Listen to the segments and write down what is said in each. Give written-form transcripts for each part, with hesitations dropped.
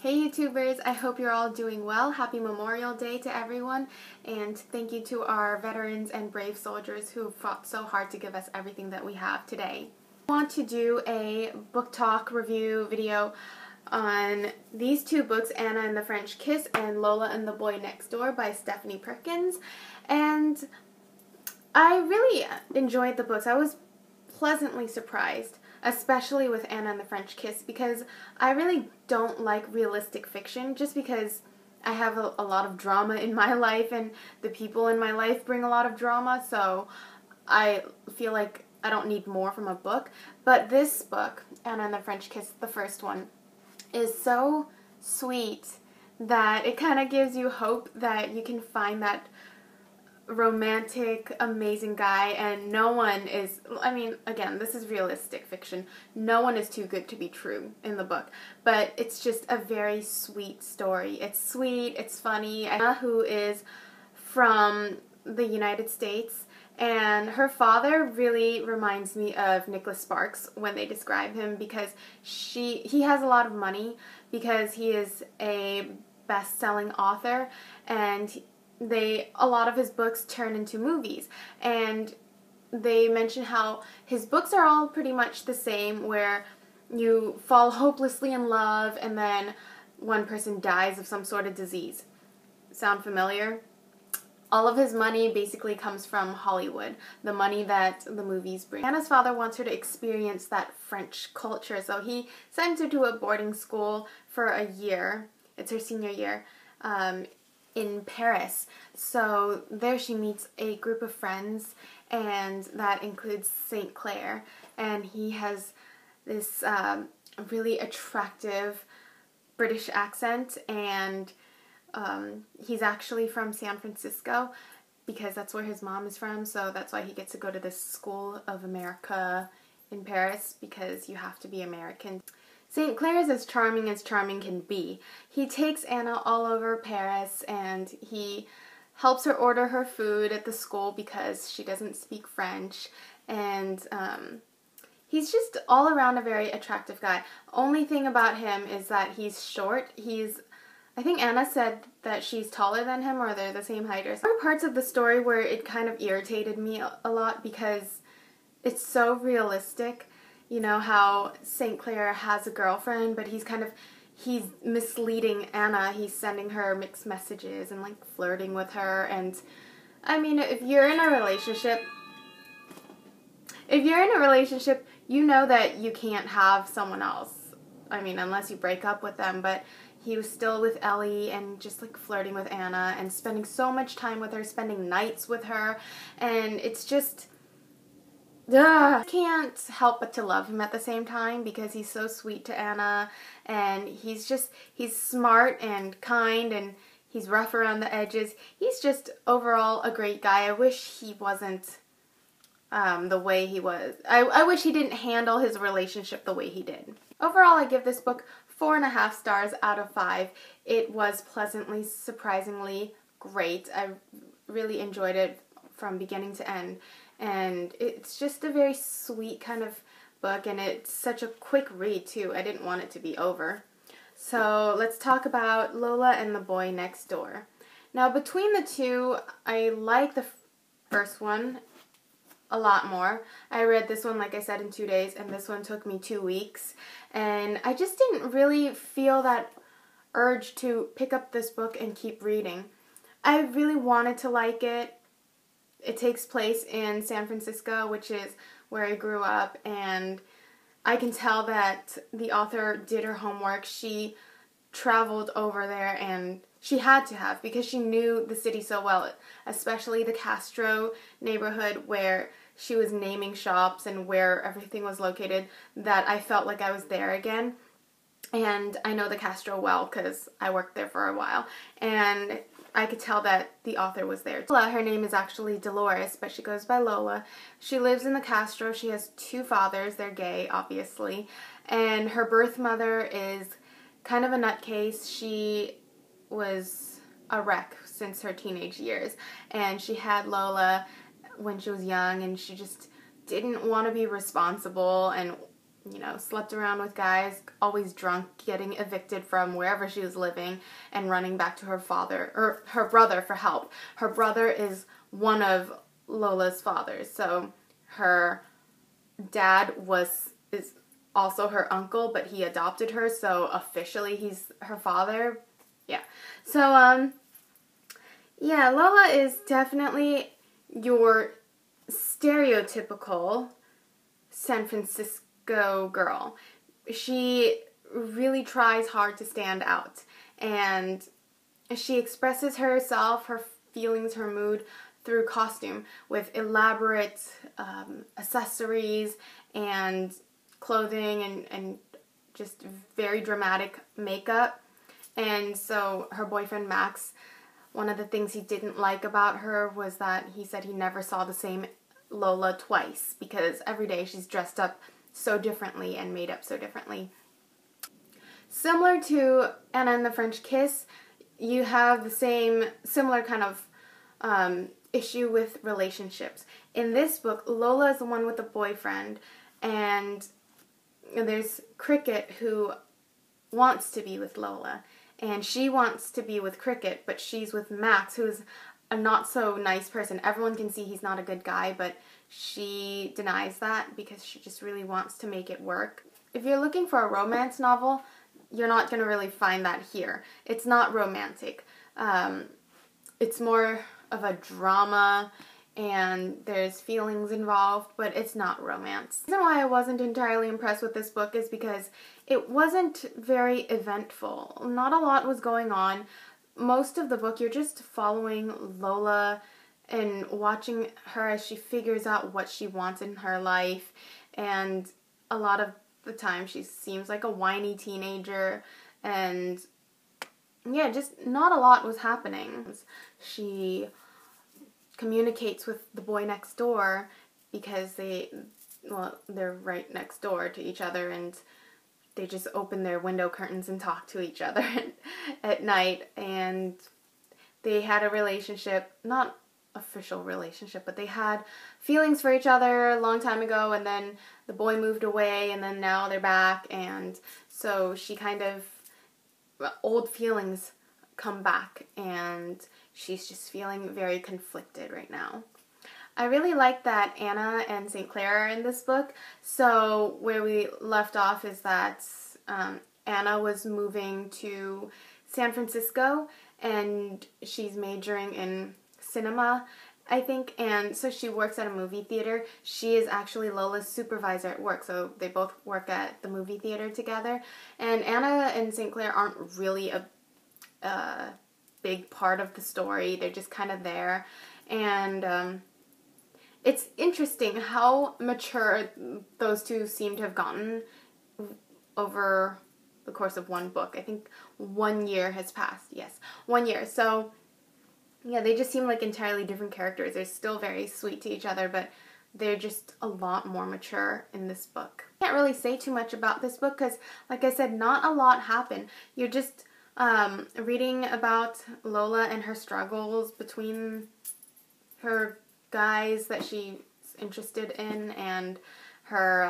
Hey YouTubers, I hope you're all doing well. Happy Memorial Day to everyone, and thank you to our veterans and brave soldiers who fought so hard to give us everything that we have today. I want to do a book talk review video on these two books, Anna and the French Kiss and Lola and the Boy Next Door by Stephanie Perkins, and I really enjoyed the books. I was pleasantly surprised, especially with Anna and the French Kiss, because I really don't like realistic fiction just because I have a lot of drama in my life and the people in my life bring a lot of drama, so I feel like I don't need more from a book. But this book, Anna and the French Kiss, the first one, is so sweet that it kind of gives you hope that you can find that romantic, amazing guy, and no one is, I mean, again, this is realistic fiction. No one is too good to be true in the book, but it's just a very sweet story. It's sweet, it's funny. Anna, who is from the United States, and her father really reminds me of Nicholas Sparks when they describe him, because he has a lot of money because he is a best-selling author, and a lot of his books turn into movies, and they mention how his books are all pretty much the same, where you fall hopelessly in love and then one person dies of some sort of disease. Sound familiar? All of his money basically comes from Hollywood, the money that the movies bring. Anna's father wants her to experience that French culture, so he sends her to a boarding school for a year. It's her senior year. In Paris. So there she meets a group of friends, and that includes St. Clair, and he has this really attractive British accent, and he's actually from San Francisco because that's where his mom is from, so that's why he gets to go to this School of America in Paris, because you have to be American. St. Clair is as charming can be. He takes Anna all over Paris, and he helps her order her food at the school because she doesn't speak French, and he's just all around a very attractive guy. Only thing about him is that he's short. I think Anna said that she's taller than him, or they're the same height or something. There are parts of the story where it kind of irritated me a lot because it's so realistic. You know how St. Clair has a girlfriend, but he's misleading Anna. He's sending her mixed messages and like flirting with her. And I mean, if you're in a relationship, you know that you can't have someone else. I mean, unless you break up with them, but he was still with Ellie and just like flirting with Anna and spending so much time with her, spending nights with her, and it's just, I can't help but to love him at the same time because he's so sweet to Anna, and he's smart and kind, and he's rough around the edges. He's just overall a great guy. I wish he wasn't the way he was. I wish he didn't handle his relationship the way he did. Overall, I give this book 4.5 stars out of 5. It was pleasantly, surprisingly great. I really enjoyed it from beginning to end. And it's just a very sweet kind of book, and it's such a quick read too. I didn't want it to be over. So let's talk about Lola and the Boy Next Door. Now, between the two, I like the first one a lot more. I read this one, like I said, in 2 days, and this one took me 2 weeks. And I just didn't really feel that urge to pick up this book and keep reading. I really wanted to like it. It takes place in San Francisco, which is where I grew up, and I can tell that the author did her homework. She traveled over there, and she had to have, because she knew the city so well, especially the Castro neighborhood where she was naming shops and where everything was located, that I felt like I was there again. And I know the Castro well because I worked there for a while, and I could tell that the author was there. Lola, her name is actually Dolores, but she goes by Lola. She lives in the Castro. She has 2 fathers. They're gay, obviously. And her birth mother is kind of a nutcase. She was a wreck since her teenage years. And she had Lola when she was young, and she just didn't want to be responsible and you know, slept around with guys, always drunk, getting evicted from wherever she was living, and running back to her father, or her brother, for help. Her brother is one of Lola's fathers, so her dad is also her uncle, but he adopted her, so officially he's her father. Yeah. So, yeah, Lola is definitely your stereotypical San Francisco girl. She really tries hard to stand out, and she expresses herself, her feelings, her mood through costume with elaborate accessories and clothing and just very dramatic makeup. And so her boyfriend Max, one of the things he didn't like about her was that he said he never saw the same Lola twice, because every day she's dressed up so differently and made up so differently. Similar to Anna and the French Kiss, you have the similar kind of issue with relationships. In this book, Lola is the one with the boyfriend, and there's Cricket, who wants to be with Lola, and she wants to be with Cricket, but she's with Max, who's a not so nice person. Everyone can see he's not a good guy, but she denies that because she just really wants to make it work. If you're looking for a romance novel, you're not going to really find that here. It's not romantic. It's more of a drama, and there's feelings involved, but it's not romance. The reason why I wasn't entirely impressed with this book is because it wasn't very eventful. Not a lot was going on. Most of the book, you're just following Lola and watching her as she figures out what she wants in her life, and a lot of the time she seems like a whiny teenager, and yeah, just not a lot was happening. She communicates with the boy next door because they're right next door to each other, and they just open their window curtains and talk to each other at night. And they had a relationship, not official relationship, but they had feelings for each other a long time ago, and then the boy moved away, and then now they're back, and so she kind of, old feelings come back, and she's just feeling very conflicted right now. I really like that Anna and St. Clair are in this book. So where we left off is that Anna was moving to San Francisco, and she's majoring in cinema, I think, and so she works at a movie theater. She is actually Lola's supervisor at work, so they both work at the movie theater together. And Anna and St. Clair aren't really a big part of the story. They're just kind of there, and it's interesting how mature those two seem to have gotten over the course of one book. I think 1 year has passed. Yes, 1 year. So yeah, they just seem like entirely different characters. They're still very sweet to each other, but they're just a lot more mature in this book. I can't really say too much about this book because, like I said, not a lot happened. You're just reading about Lola and her struggles between her guys that she's interested in, and her,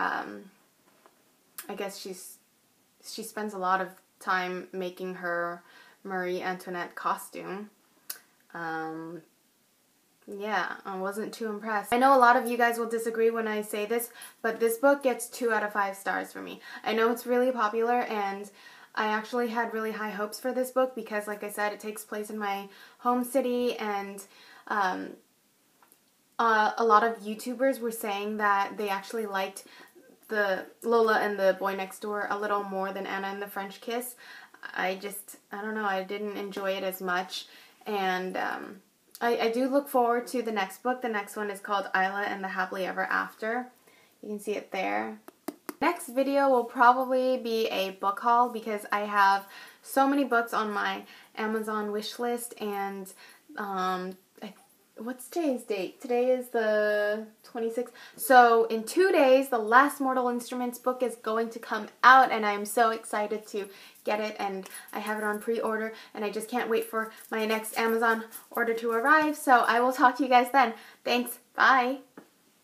I guess she spends a lot of time making her Marie Antoinette costume. Yeah, I wasn't too impressed. I know a lot of you guys will disagree when I say this, but this book gets 2 out of 5 stars for me. I know it's really popular, and I actually had really high hopes for this book because, like I said, it takes place in my home city, and a lot of YouTubers were saying that they actually liked the Lola and the Boy Next Door a little more than Anna and the French Kiss. I don't know, I didn't enjoy it as much, and I do look forward to the next book. The next one is called Isla and the Happily Ever After. You can see it there. Next video will probably be a book haul because I have so many books on my Amazon wish list, and what's today's date? Today is the 26th. So in 2 days, the last Mortal Instruments book is going to come out, and I'm so excited to get it, and I have it on pre-order, and I just can't wait for my next Amazon order to arrive. So I will talk to you guys then. Thanks. Bye.